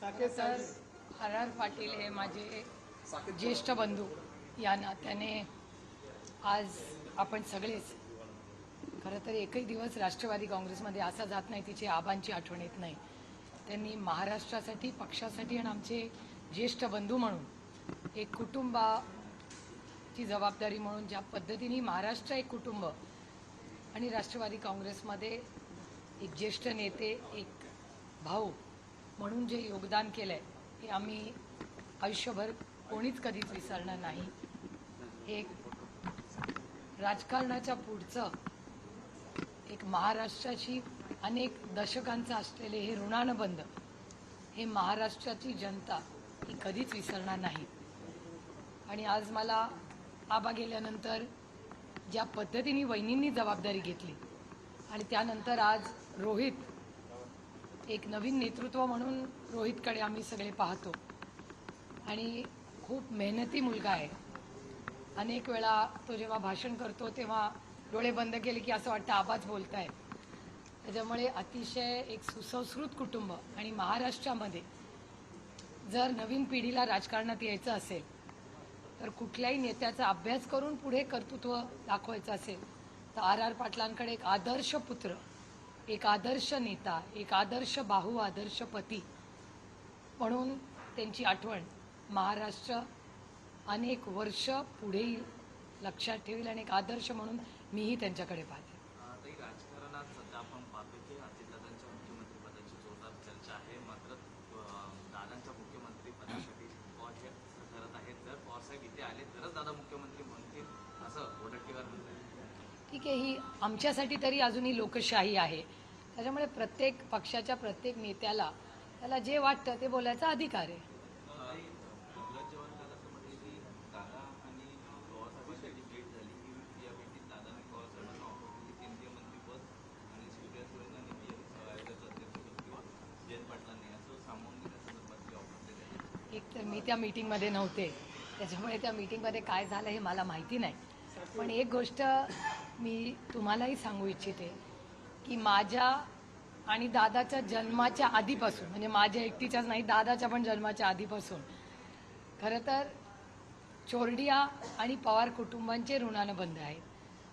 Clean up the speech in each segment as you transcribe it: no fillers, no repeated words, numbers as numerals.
तर आर पाटील हे माझे ज्येष्ठ बंधू या नात्याने आज आपण सगळेच खरं तर एकही दिवस राष्ट्रवादी काँग्रेसमध्ये असा जात नाही तिची आबांची आठवण येत नाही. त्यांनी महाराष्ट्रासाठी पक्षासाठी आणि आमचे ज्येष्ठ बंधू म्हणून एक कुटुंबाची जबाबदारी म्हणून ज्या पद्धतीने महाराष्ट्र एक कुटुंब आणि राष्ट्रवादी काँग्रेसमध्ये एक ज्येष्ठ नेते एक भाऊ म्हणून जे योगदान केलं आहे हे आम्ही आयुष्यभर कोणीच कधीच विसरणार नाही. हे राजकारणाच्या पुढचं एक महाराष्ट्राची अनेक दशकांचं असलेले हे ऋणानुबंध हे महाराष्ट्राची जनता ही कधीच विसरणार नाही. आणि आज मला आबा गेल्यानंतर ज्या पद्धतीने वहिनींनी जबाबदारी घेतली आणि त्यानंतर आज रोहित एक नवीन नेतृत्व म्हणून रोहितकडे आम्ही सगळे पाहतो आणि खूप मेहनती मुलगा आहे. अनेक वेळा तो जेव्हा भाषण करतो तेव्हा डोळे बंद केले की असं वाटतं आबाच बोलताय. त्याच्यामुळे अतिशय एक सुसंस्कृत कुटुंब आणि महाराष्ट्रामध्ये जर नवीन पिढीला राजकारणात यायचं असेल तर कुठल्याही नेत्याचा अभ्यास करून पुढे कर्तृत्व दाखवायचं असेल तर आर पाटलांकडे एक आदर्श पुत्र, एक आदर्श नेता, एक आदर्श भाऊ, आदर्श पती म्हणून त्यांची आठवण महाराष्ट्र अनेक वर्ष पुढेही लक्षात ठेवेल आणि एक आदर्श म्हणून मीही त्यांच्याकडे पाहते. राजकारणात सध्या आपण पाहतो की अजितदादांच्या मुख्यमंत्रीपदाची जोरदार चर्चा आहे. मात्र दादांच्या मुख्यमंत्रीपदासाठी पवार हे करत आहेत. जर पवारसाहेब इथे आले तरच दादा मुख्यमंत्री म्हणतील असं वडेट्टीवार म्हणतात. ठीक आहे, ही आमच्यासाठी तरी अजूनही लोकशाही आहे. त्याच्यामुळे प्रत्येक पक्षाच्या प्रत्येक नेत्याला त्याला जे वाटतं ते बोलायचा अधिकार आहे. एक तर मी त्या मीटिंगमध्ये नव्हते त्याच्यामुळे त्या मीटिंगमध्ये काय झालं हे मला माहिती नाही. पण एक गोष्ट मी तुम्हालाही सांगू इच्छिते की माझ्या आणि दादाच्या जन्माच्या आधीपासून म्हणजे माझ्या एकटीच्याच नाही दादाच्या पण जन्माच्या आधीपासून खरं तर चोरडिया आणि पवार कुटुंबांचे ऋणानुबंध आहेत.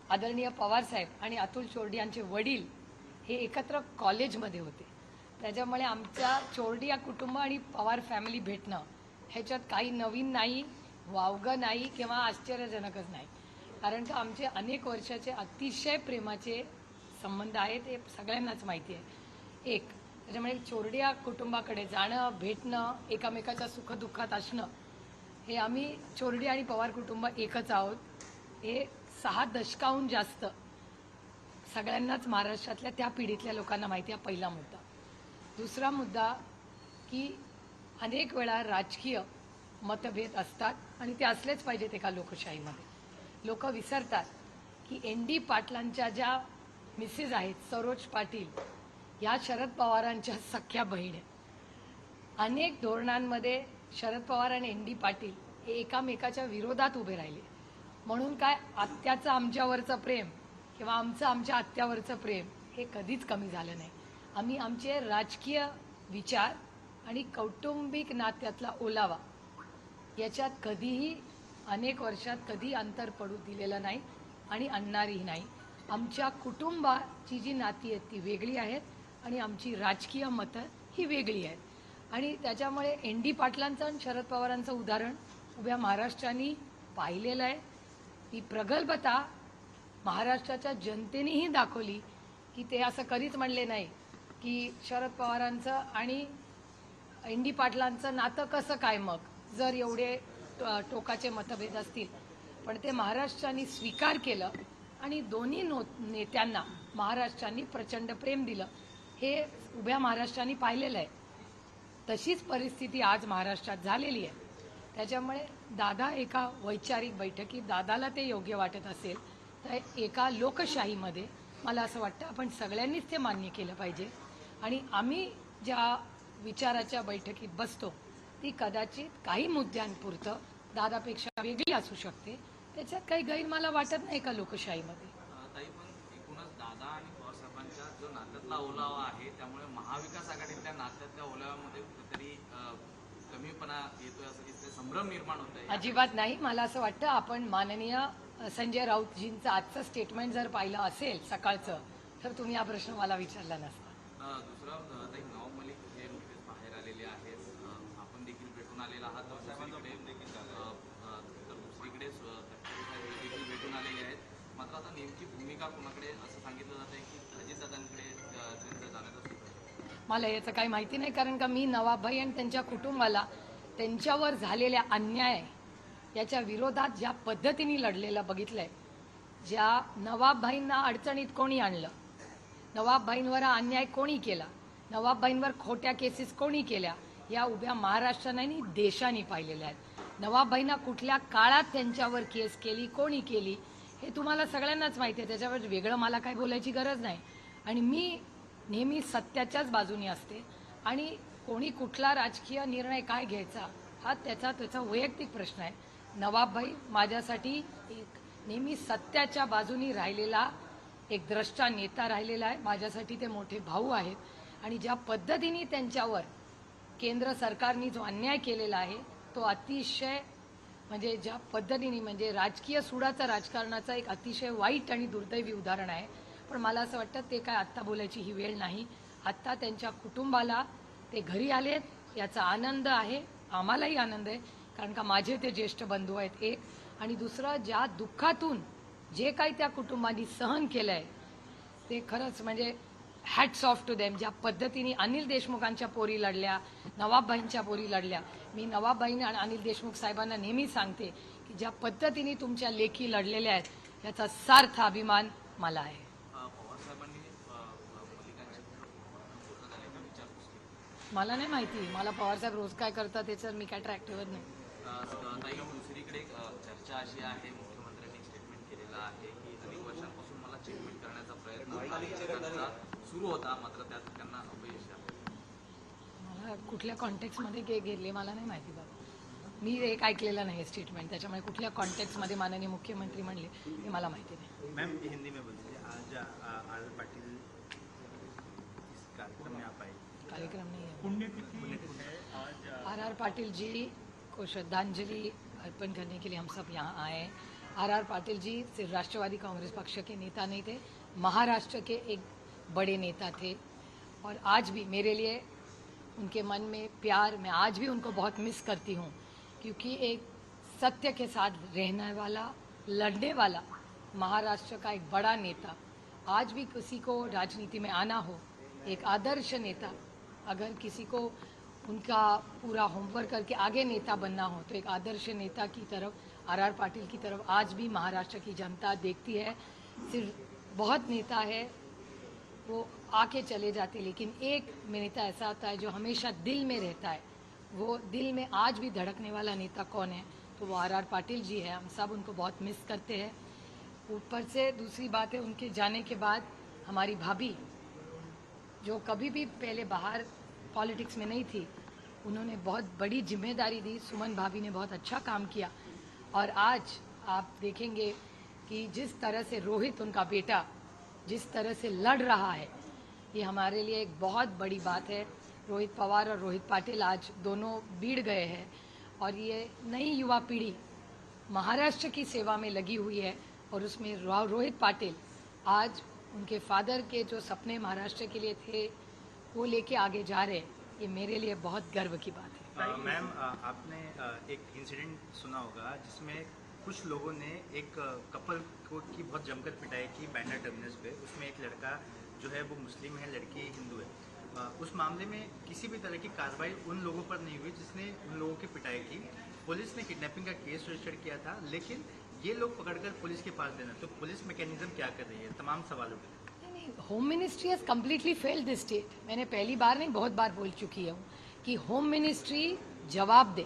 आदरणीय पवारसाहेब आणि अतुल चोरडियांचे वडील हे एकत्र कॉलेजमध्ये होते. त्याच्यामुळे आमच्या चोरडिया कुटुंब आणि पवार फॅमिली भेटणं ह्याच्यात काही नवीन नाही, वावगं नाही किंवा आश्चर्यजनकच नाही. कारण का आमचे अनेक वर्षाचे अतिशय प्रेमाचे संबंध आहेत हे सगळ्यांनाच माहिती आहे. एक त्याच्यामुळे चोरडिया कुटुंबाकडे जाणं, भेटणं, एकामेकाच्या सुखदुःखात असणं हे आम्ही चोरडी आणि पवार कुटुंब एकच आहोत. हे 6 दशकाहून जास्त सगळ्यांनाच महाराष्ट्रातल्या त्या पिढीतल्या लोकांना माहिती आहे. पहिला मुद्दा. दुसरा मुद्दा की अनेक वेळा राजकीय मतभेद असतात आणि ते असलेच पाहिजेत एका लोकशाहीमध्ये. लोक विसरतात की ND पाटलांच्या ज्या मिसेस आहेत सरोज पाटील या शरद पवारांच्या सख्या बहीण आहेत. अनेक धोरणांमध्ये शरद पवार आणि ND पाटील हे एकामेकाच्या विरोधात उभे राहिले. म्हणून काय आत्याचं आमच्यावरचं प्रेम किंवा आमचं आमच्या आत्यावरचं प्रेम हे कधीच कमी झालं नाही. आम्ही आमचे राजकीय विचार आणि कौटुंबिक नात्यातला ओलावा याच्यात कधीही अनेक वर्षात कधी अंतर पडू दिलेलं नाही आणि आणणारही नाही. आमच्या कुटुंबाची जी नाती आहेत ती वेगळी आहेत आणि आमची राजकीय मतं ही वेगळी आहेत. आणि त्याच्यामुळे ND पाटलांचं आणि शरद पवारांचं उदाहरण उभ्या महाराष्ट्राने पाहिलेलं आहे. ती प्रगल्भता महाराष्ट्राच्या जनतेनेही दाखवली की ते असं कधीच म्हणले नाही की शरद पवारांचं आणि ND पाटलांचं नातं कसं काय मग जर एवढे टोकाचे मतभेद असतील. पण ते महाराष्ट्राने स्वीकार केलं आणि दोन्ही नेत्यांना महाराष्ट्राने प्रचंड प्रेम दिलं हे उभ्या महाराष्ट्राने पाहिलेलं आहे. तशीच परिस्थिती आज महाराष्ट्रात झालेली आहे. त्याच्यामुळे दादा एका वैचारिक बैठकीत दादाला ते योग्य वाटत असेल तर एका लोकशाहीमध्ये मला असं वाटतं आपण सगळ्यांनीच ते मान्य केलं पाहिजे. आणि आम्ही ज्या विचाराच्या बैठकीत बसतो ती कदाचित काही मुद्द्यांपुरतं दादापेक्षा वेगळी असू शकते. त्याच्यात काही गैर मला वाटत नाही का लोकशाहीमध्ये. ताई पण एकूणच दादा आणि पवारसाहेबांच्या जो नात्यातला नात्यातला ओलावा आहे, त्यामुळे महाविकास आघाडीतल्या नात्यातल्या ओलाव्यामध्ये कुठेतरी कमीपणा येतोय असं दिसतंय, संभ्रम निर्माण होत आहे. अजिबात नाही. मला असं वाटतं आपण माननीय संजय राऊतजींचं आजचं स्टेटमेंट जर पाहिलं असेल सकाळचं, तर तुम्ही हा प्रश्न मला विचारला नसता. दुसरं ताई, नवाब मलिक हे नुकतेच बाहेर आलेले आहेत. आपण देखील भेटून आलेला आहात. तर दुसरीकडे तटकरे साहेब देखील भेटून आलेले आहेत. मात्र आता नेमकी भूमिका कोणाकडे असं सांगितलं जात आहे की अजितदादांकडे त्यांचं जाण्याचा सूर आहे. मला याचं काही माहिती नाही, कारण का मी नवाबभाई आणि त्यांच्या कुटुंबाला त्यांच्यावर झालेल्या अन्याय याच्या विरोधात ज्या पद्धतीने लढलेलं बघितलंय. ज्या नवाबभाईंना अडचणीत कोणी आणलं, नवाबभाईंवर हा अन्याय कोणी केला, नवाबभाईंवर खोट्या केसेस कोणी केल्या, या उभ्या महाराष्ट्राने आणि देशाने पाहिलेल्या आहेत. नवाबभाईंना कुठल्या काळात त्यांच्यावर केस केली, कोणी केली, हे तुम्हाला सगळ्यांनाच माहिती आहे. त्याच्यावर वेगळं मला काय बोलायची गरज नाही. आणि मी नेहमी सत्याच्याच बाजूने असते. आणि कोणी कुठला राजकीय निर्णय काय घ्यायचा हा त्याचा वैयक्तिक प्रश्न आहे. नवाबभाई माझ्यासाठी एक नेहमी सत्याच्या बाजूनी राहिलेला एक द्रष्टा नेता राहिलेला आहे. माझ्यासाठी ते मोठे भाऊ आहेत. आणि ज्या पद्धतीने त्यांच्यावर केंद्र सरकारने जो अन्याय केलेला आहे तो अतिशय म्हणजे ज्या पद्धतीने म्हणजे राजकीय सुडाचा राजकारणाचा एक अतिशय वाईट आणि दुर्दैवी उदाहरण आहे. पण मला असं वाटतं ते काय आत्ता बोलायची ही वेळ नाही. आत्ता त्यांच्या कुटुंबाला ते घरी आलेत याचा आनंद आहे. आम्हालाही आनंद आहे, कारण का माझे ते ज्येष्ठ बंधू आहेत एक. आणि दुसरं, ज्या दुःखातून जे काही त्या कुटुंबांनी सहन केलं आहे ते खरंच म्हणजे हॅट्स ऑफ टू देम. ज्या पद्धतीने अनिल देशमुखांच्या पोरी लढल्या, नवाबभाईंच्या पोरी लढल्या. मी नवाबभाईंना आणि अनिल देशमुख साहेबांना नेहमी सांगते की ज्या पद्धतीने तुमच्या लेखी लढलेल्या आहेत याचा सार्थ अभिमान मला आहे. पवारसाहेबांनी मलिकांची बोलणं झाले का, विचारपूस केली? मला नाही माहिती. मला पवारसाहेब रोज काय करतात त्याच्यावर मी काय ट्रॅक ठेवत नाही. ताई, दुसरीकडे चर्चा अशी आहे, मुख्यमंत्र्यांनी स्टेटमेंट केलेलं आहे की अनेक वर्षांपासून मला चेकमेट करण्याचा प्रयत्न सुरू होता, मात्र त्यात त्यांना अपयश आलं. मला कुठल्या कॉन्टेक्स्टमध्ये गेले मला नाही माहिती बाबा. मी एक ऐकलेलं नाही स्टेटमेंट, त्याच्यामुळे कुठल्या कॉन्टेक्स्टमध्ये माननीय मुख्यमंत्री म्हणले हे मला माहिती नाही. मैम हिंदी में बोलिए, आज आर पाटिल इस कार्यक्रम में आप आए, कार्यक्रम नहीं है. पुण्यतिथि है आज। आर पाटिल जी को श्रद्धांजलि अर्पण करने के लिए हम सब यहाँ आए हैं. आर पाटिल जी सिर्फ राष्ट्रवादी कांग्रेस पक्ष के नेता नहीं थे, महाराष्ट्र के एक बड़े नेता थे. और आज भी मेरे लिए उनके मन में प्यार, मैं आज भी उनको बहुत मिस करती हूँ, क्योंकि एक सत्य के साथ रहने वाला, लड़ने वाला महाराष्ट्र का एक बड़ा नेता. आज भी किसी को राजनीति में आना हो, एक आदर्श नेता, अगर किसी को उनका पूरा होमवर्क करके आगे नेता बनना हो तो एक आदर्श नेता की तरफ आर पाटिल की तरफ आज भी महाराष्ट्र की जनता देखती है. सिर्फ बहुत नेता है वो आके चले जाते, लेकिन एक नेता ऐसा होता है जो हमेशा दिल में रहता है. वो दिल में आज भी धड़कने वाला नेता कौन है तो वो आर पाटिल जी है. हम सब उनको बहुत मिस करते हैं. ऊपर से दूसरी बात है, उनके जाने के बाद हमारी भाभी जो कभी भी पहले बाहर पॉलिटिक्स में नहीं थी, उन्होंने बहुत बड़ी जिम्मेदारी दी. सुमन भाभी ने बहुत अच्छा काम किया. और आज आप देखेंगे कि जिस तरह से रोहित, उनका बेटा, जिस तरह से लड़ रहा है, ये हमारे लिए एक बहुत बड़ी बात है. रोहित पवार और रोहित पाटिल आज दोनों बीड़ गए हैं और ये नई युवा पीढ़ी महाराष्ट्र की सेवा में लगी हुई है. और उसमें रोहित पाटिल आज उनके फादर के जो सपने महाराष्ट्र के लिए थे वो लेके आगे जा रहे हैं. ये मेरे लिए बहुत गर्व की बात है. मैम आपने एक इंसिडेंट सुना होगा जिसमें कुछ लोगों ने एक कपल को की बहुत जमकर पिटाई की बैंड्रा टर्मिनस पे. उसमें एक लड़का जो है वो मुस्लिम है, लड़की हिंदू है. उस मामले में किसी भी तरह की कार्रवाई उन लोगों पर नहीं हुई जिसने उन लोगों की पिटाई की. पुलिस ने किडनैपिंग का केस रजिस्टर किया था, लेकिन ये लोग पकड़कर पुलिस के पास देना, तो पुलिस मैकेनिज्म क्या कर रही है, तमाम सवालों पे. Home ministry has completely failed this state. मैंने पहली बार नहीं बहुत बार बोल चुकी हूँ कि होम मिनिस्ट्री जवाब दे,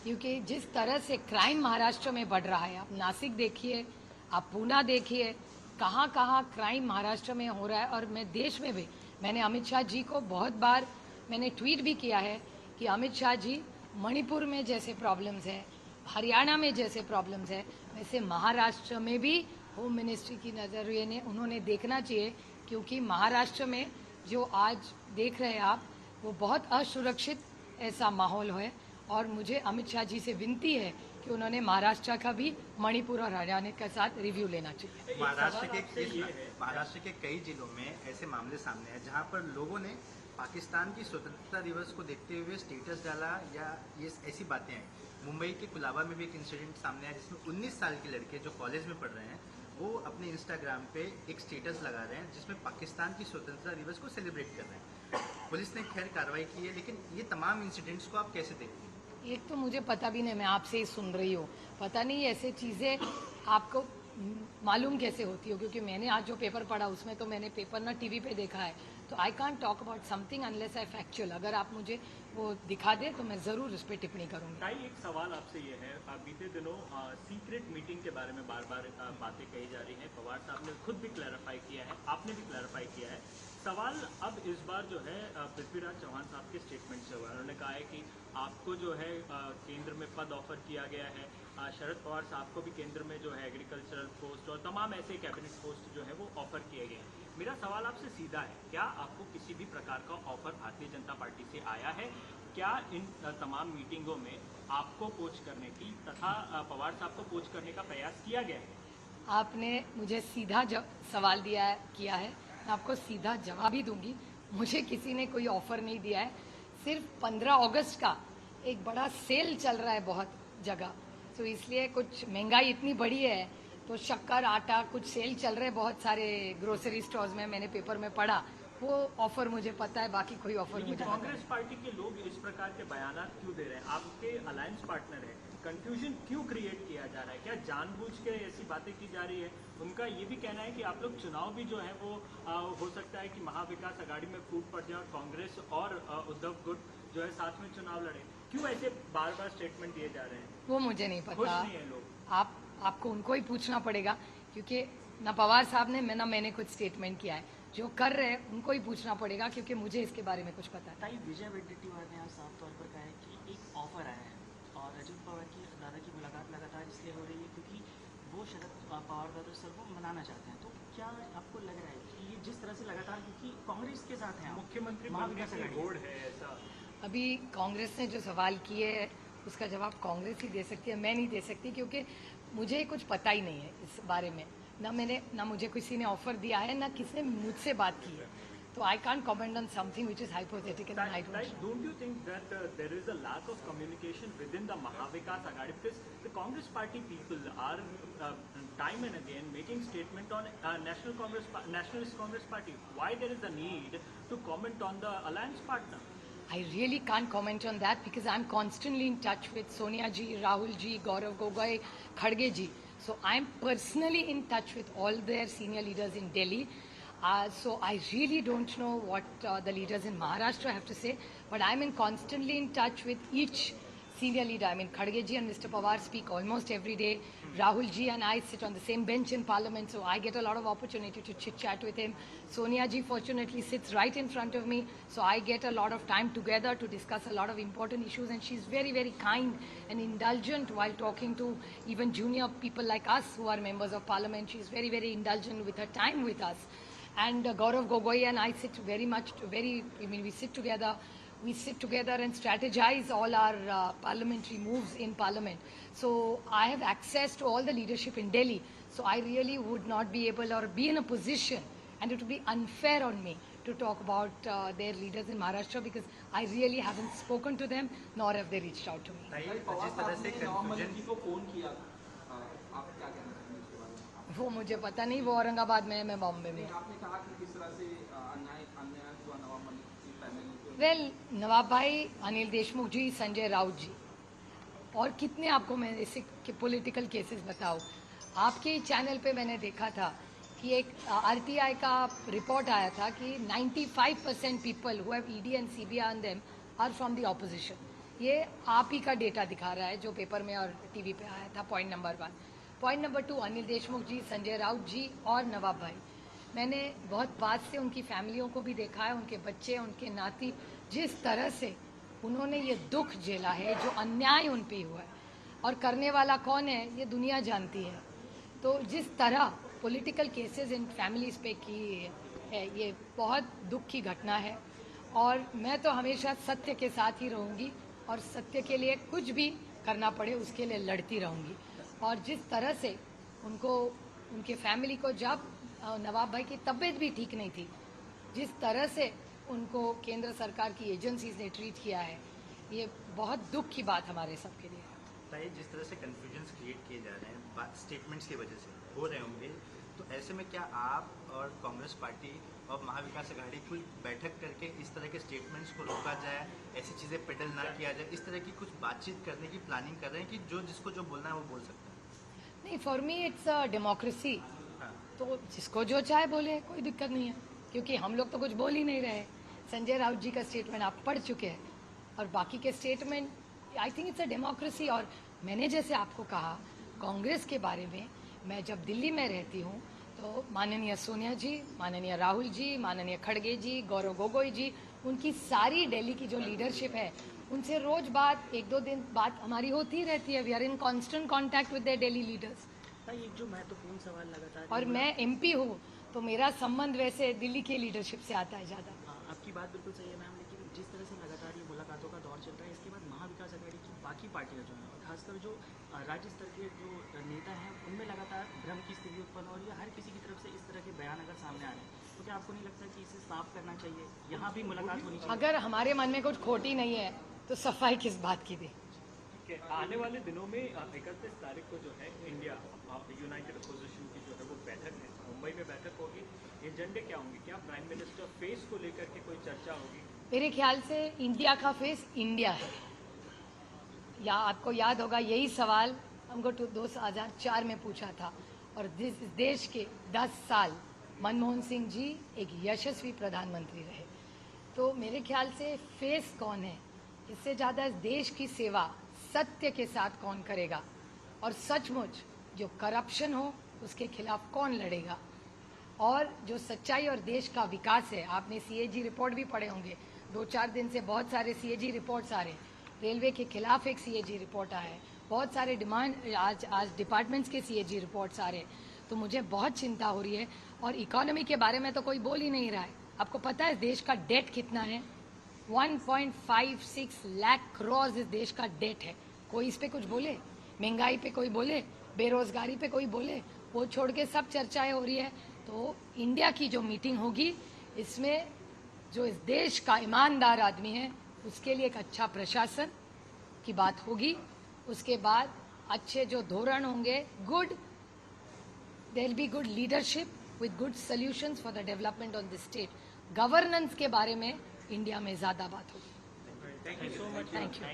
क्योंकि जिस तरह से क्राइम महाराष्ट्र में बढ़ रहा है, आप नासिक देखिए, आप पूना देखिए, कहाँ कहाँ क्राइम महाराष्ट्र में हो रहा है. और मैं देश में भी, मैंने अमित शाह जी को बहुत बार मैंने ट्वीट भी किया है कि अमित शाह जी, मणिपुर में जैसे प्रॉब्लम्स है, हरियाणा में जैसे प्रॉब्लम्स है, वैसे महाराष्ट्र में भी होम मिनिस्ट्री की नज़रिए ने उन्होंने देखना चाहिए क्योंकि महाराष्ट्र में जो आज देख रहे हैं आप, वो बहुत असुरक्षित ऐसा माहौल है। और मुझे अमित शाह जी से विनती है कि उन्होंने महाराष्ट्र का भी मणिपुर और हरियाणा के साथ रिव्यू लेना चाहिए। महाराष्ट्र के कई जिलों में ऐसे मामले सामने हैं जहां पर लोगों ने पाकिस्तान की स्वतंत्रता दिवस को देखते हुए स्टेटस डाला या ये ऐसी बातें आई। मुंबई के कुलाबा में भी एक इंसिडेंट सामने आया जिसमें 19 साल के लड़के जो कॉलेज में पढ़ रहे हैं वो अपने इंस्टाग्राम पे एक स्टेटस लगा रहे हैं जिसमें पाकिस्तान की स्वतंत्रता दिवस को सेलिब्रेट कर रहे हैं। पुलिस ने खैर कार्रवाई की है, लेकिन ये तमाम इंसिडेंट्स को आप कैसे देखते हैं? एक तो मुझे पता भी नहीं, मैं आपसे ही सुन रही हूँ, पता नहीं ऐसे चीज़ें आपको मालूम कैसे होती हो, क्योंकि मैंने आज जो पेपर पढ़ा उसमें तो मैंने पेपर ना टीवी पे देखा है, तो I can't talk about something unless I factual. अगर आप मुझे वो दिखा दे तो मैं ज़रूर उस पर टिप्पणी करूँगी। ताई, एक सवाल आपसे ये है, बीते दिनों सीक्रेट मीटिंग के बारे में बार बार बातें कही जा रही हैं। पवार साहब ने खुद भी क्लैरिफाई किया है, आपने भी क्लैरिफाई किया है। सवाल अब इस बार जो है पृथ्वीराज चौहान साहब के स्टेटमेंट से हुआ। उन्होंने कहा है कि आपको जो है केंद्र में पद ऑफर किया गया है, शरद पवार साहब को भी केंद्र में जो है एग्रीकल्चरल पोस्ट और तमाम ऐसे कैबिनेट पोस्ट जो है वो ऑफर किए गए हैं। मेरा सवाल आपसे सीधा है, क्या आपको किसी भी प्रकार का ऑफर भारतीय जनता पार्टी से आया है? क्या इन तमाम मीटिंगों में आपको कोच करने की तथा पवार साहब को कोच करने का प्रयास किया गया है? आपने मुझे सीधा सवाल किया है, मैं आपको सीधा जवाब ही दूंगी। मुझे किसी ने कोई ऑफर नहीं दिया है। सिर्फ 15 अगस्त का एक बड़ा सेल चल रहा है बहुत जगह, तो इसलिए कुछ महंगाई इतनी बढ़ी है तो शक्कर आटा कुछ सेल चल रहे हैं बहुत सारे ग्रोसरी स्टोर्स में, मैंने पेपर में पढ़ा। वो ऑफर मुझे पता है, बाकी कोई ऑफर मुझे पता कांग्रेस पार्टी के लोग इस प्रकार के बयान क्यों दे रहे हैं? आपके अलायंस पार्टनर है, कंफ्यूजन क्यों क्रिएट किया जा रहा है? क्या जानबूझ के ऐसी बातें की जा रही है? उनका ये भी कहना है कि आप लोग चुनाव भी जो है वो हो सकता है कि महाविकास आघाड़ी में फूट पड़ जाए और कांग्रेस और उद्धव गुट जो है साथ में चुनाव लड़े। क्यों ऐसे बार बार स्टेटमेंट दिए जा रहे हैं? वो मुझे नहीं खुश पता। नहीं है लोग। आपको उनको ही पूछना पड़ेगा, क्योंकि ना पवार साहब ने ना मैंने कुछ स्टेटमेंट किया है। जो कर रहे हैं उनको ही पूछना पड़ेगा, क्योंकि मुझे इसके बारे में कुछ पता है। ताई, विजय वडेट्टीवार ने आज साफ तौर पर कहा है कि एक ऑफर आया है और अजित पवार की दादा की मुलाकात लगातार इसलिए हो रही है क्योंकि वो शरद पवार दादा सर को मनाना चाहते हैं। तो क्या आपको लग रहा है कि ये जिस तरह से लगातार, क्योंकि कांग्रेस के साथ हैं, मुख्यमंत्री महाविकास बनने की आघाड़ी होड़ है ऐसा? अभी कांग्रेस ने जो सवाल किए है उसका जवाब कांग्रेस ही दे सकती है, मैं नहीं दे सकती, क्योंकि मुझे कुछ पता ही नहीं है इस बारे में। ना मुझे किसी ने ऑफर दिया है, ना किसी ने मुझसे बात की है, तो I can't comment on something which is hypothetical and I don't know. Don't you think that there is a lack of communication within the Mahavikas Aghadi? Because the Congress party people are time and again making statement on Nationalist Congress Party. Why there is a need to comment on the alliance partner? I really can't comment on that because I'm constantly in touch with Sonia ji, Rahul ji, Gaurav Gogoi, Khadge ji. So I'm personally in touch with all their senior leaders in Delhi. So I really don't know what the leaders in Maharashtra have to say, but I'm constantly in touch with each senior leader. I mean, Khadge ji and Mr. Pawar speak almost every day. Rahul ji and I sit on the same bench in Parliament, so I get a lot of opportunity to chit-chat with him. Sonia ji fortunately sits right in front of me, so I get a lot of time together to discuss a lot of important issues, and she's very, very kind and indulgent while talking to even junior people like us who are members of Parliament. She's very, very indulgent with her time with us. And Gaurav Gogoi and I sit we sit together. We sit together and strategize all our parliamentary moves in Parliament. So I have access to all the leadership in Delhi. So I really would not be able or be in a position, and it would be unfair on me to talk about their leaders in Maharashtra because I really haven't spoken to them, nor have they reached out to me. जिस तरह से confusion को phone किया, आप क्या कहना चाहेंगे इसके बारे में? वो मुझे पता नहीं, वो औरंगाबाद में है, मैं बॉम्बे में। आपने कहा कि किस तरह से अन्याय हुआ नवाब मलिक की फैमिली को। वेल, नवाब भाई, अनिल देशमुख जी, संजय राउत जी, और कितने आपको मैं ऐसे पॉलिटिकल केसेस बताऊं। आपके ही चैनल पे मैंने देखा था कि एक आरटीआई का रिपोर्ट आया था कि 95% people who have ED and CBI on them are from the opposition. ये आप ही का डेटा दिखा रहा है जो पेपर में और टीवी पे आया था। Point number 1। Point number 2, Anil Deshmukh ji, Sanjay Raut ji और नवाब भाई, मैंने बहुत पास से उनकी फैमिलियों को भी देखा है, उनके बच्चे, उनके नाती, जिस तरह से उन्होंने ये दुख झेला है, जो अन्याय उन पे हुआ है, और करने वाला कौन है ये दुनिया जानती है। तो जिस तरह पॉलिटिकल केसेस इन फैमिलीज पे की है ये बहुत दुख की घटना है और मैं तो हमेशा सत्य के साथ ही रहूंगी और सत्य के लिए कुछ भी करना पड़े उसके लिए लड़ती रहूंगी। और जिस तरह से उनको उनके फैमिली को जब नवाब भाई की तबीयत भी ठीक नहीं थी, जिस तरह से उनको केंद्र सरकार की एजेंसीज ने ट्रीट किया है, ये बहुत दुख की बात हमारे सबके लिए है। बताइए, जिस तरह से कन्फ्यूजन्स क्रिएट किए जा रहे हैं बात स्टेटमेंट्स की वजह से हो रहे होंगे, तो ऐसे में क्या आप और कांग्रेस पार्टी और महाविकास अघाड़ी कोई बैठक करके इस तरह के स्टेटमेंट्स को रोका जाए, ऐसी चीज़ें पेडल ना किया जाए, इस तरह की कुछ बातचीत करने की प्लानिंग कर रहे हैं कि जो जिसको जो बोलना है वो बोल सकता है? नहीं, for me it's a democracy, हाँ। तो जिसको जो चाहे बोले, कोई दिक्कत नहीं है, क्योंकि हम लोग तो कुछ बोल ही नहीं रहे। संजय राउत जी का स्टेटमेंट आप पढ़ चुके हैं और बाकी के statement I think it's a democracy. और मैंने जैसे आपको कहा कांग्रेस के बारे में, मैं जब दिल्ली में रहती हूँ तो माननीय सोनिया जी, माननीय राहुल जी, माननीय खड़गे जी, गौरव गोगोई जी, उनकी सारी दिल्ली की जो लीडरशिप है उनसे रोज बात, एक दो दिन बात हमारी होती रहती है। We are in constant contact with their daily leaders. एक जो महत्वपूर्ण सवाल लगातार और मैं एमपी हूँ तो मेरा संबंध वैसे दिल्ली की लीडरशिप से आता है ज़्यादा। आपकी बात बिल्कुल सही है मैम, लेकिन जिस तरह से लगातार ये मुलाकातों का दौर चल रहा है, इसके बाद महाविकास अघाड़ी की बाकी पार्टियां जो हैं और खासकर जो राज्य स्तर के जो नेता हैं उनमें लगातार भ्रम की स्थिति उत्पन्न हो रही है। हर किसी की तरफ से इस तरह के बयान अगर सामने आ रहे हैं तो क्या आपको नहीं लगता कि इसे साफ करना चाहिए, यहाँ भी मुलाकात होनी चाहिए? अगर हमारे मन में कुछ खोटी नहीं है तो सफाई किस बात की दे। आने वाले दिनों में 31 तारीख को जो है इंडिया यूनाइटेड अपोजिशन की जो है वो बैठक है, मुंबई में बैठक होगी। एजेंडे क्या होंगे? क्या प्राइम मिनिस्टर फेस को लेकर के कोई चर्चा होगी? मेरे ख्याल से इंडिया का फेस इंडिया है। या आपको याद होगा यही सवाल हमको 2004 में पूछा था और देश के 10 साल मनमोहन सिंह जी एक यशस्वी प्रधानमंत्री रहे। तो मेरे ख्याल से फेस कौन है, इससे ज़्यादा इस देश की सेवा सत्य के साथ कौन करेगा और सचमुच जो करप्शन हो उसके खिलाफ कौन लड़ेगा और जो सच्चाई और देश का विकास है। आपने सीएजी रिपोर्ट भी पढ़े होंगे, 2-4 दिन से बहुत सारे सीएजी रिपोर्ट्स आ रहे हैं। रेलवे के खिलाफ एक सीएजी रिपोर्ट आया है, बहुत सारे डिमांड आज डिपार्टमेंट्स के सीएजी रिपोर्ट्स आ रहे हैं। तो मुझे बहुत चिंता हो रही है और इकोनॉमी के बारे में तो कोई बोल ही नहीं रहा है। आपको पता है देश का डेट कितना है? 1.56 लाख करोड़ इस देश का डेट है। कोई इस पे कुछ बोले? महंगाई पे कोई बोले? बेरोजगारी पे कोई बोले? वो छोड़ के सब चर्चाएं हो रही है। तो इंडिया की जो मीटिंग होगी इसमें जो इस देश का ईमानदार आदमी है उसके लिए एक अच्छा प्रशासन की बात होगी। उसके बाद अच्छे जो धोरण होंगे, good, there will be good leadership with good solutions for the development of the state. Governance के बारे में इंडिया में ज्यादा बात होगी। Thank you so much. Thank you.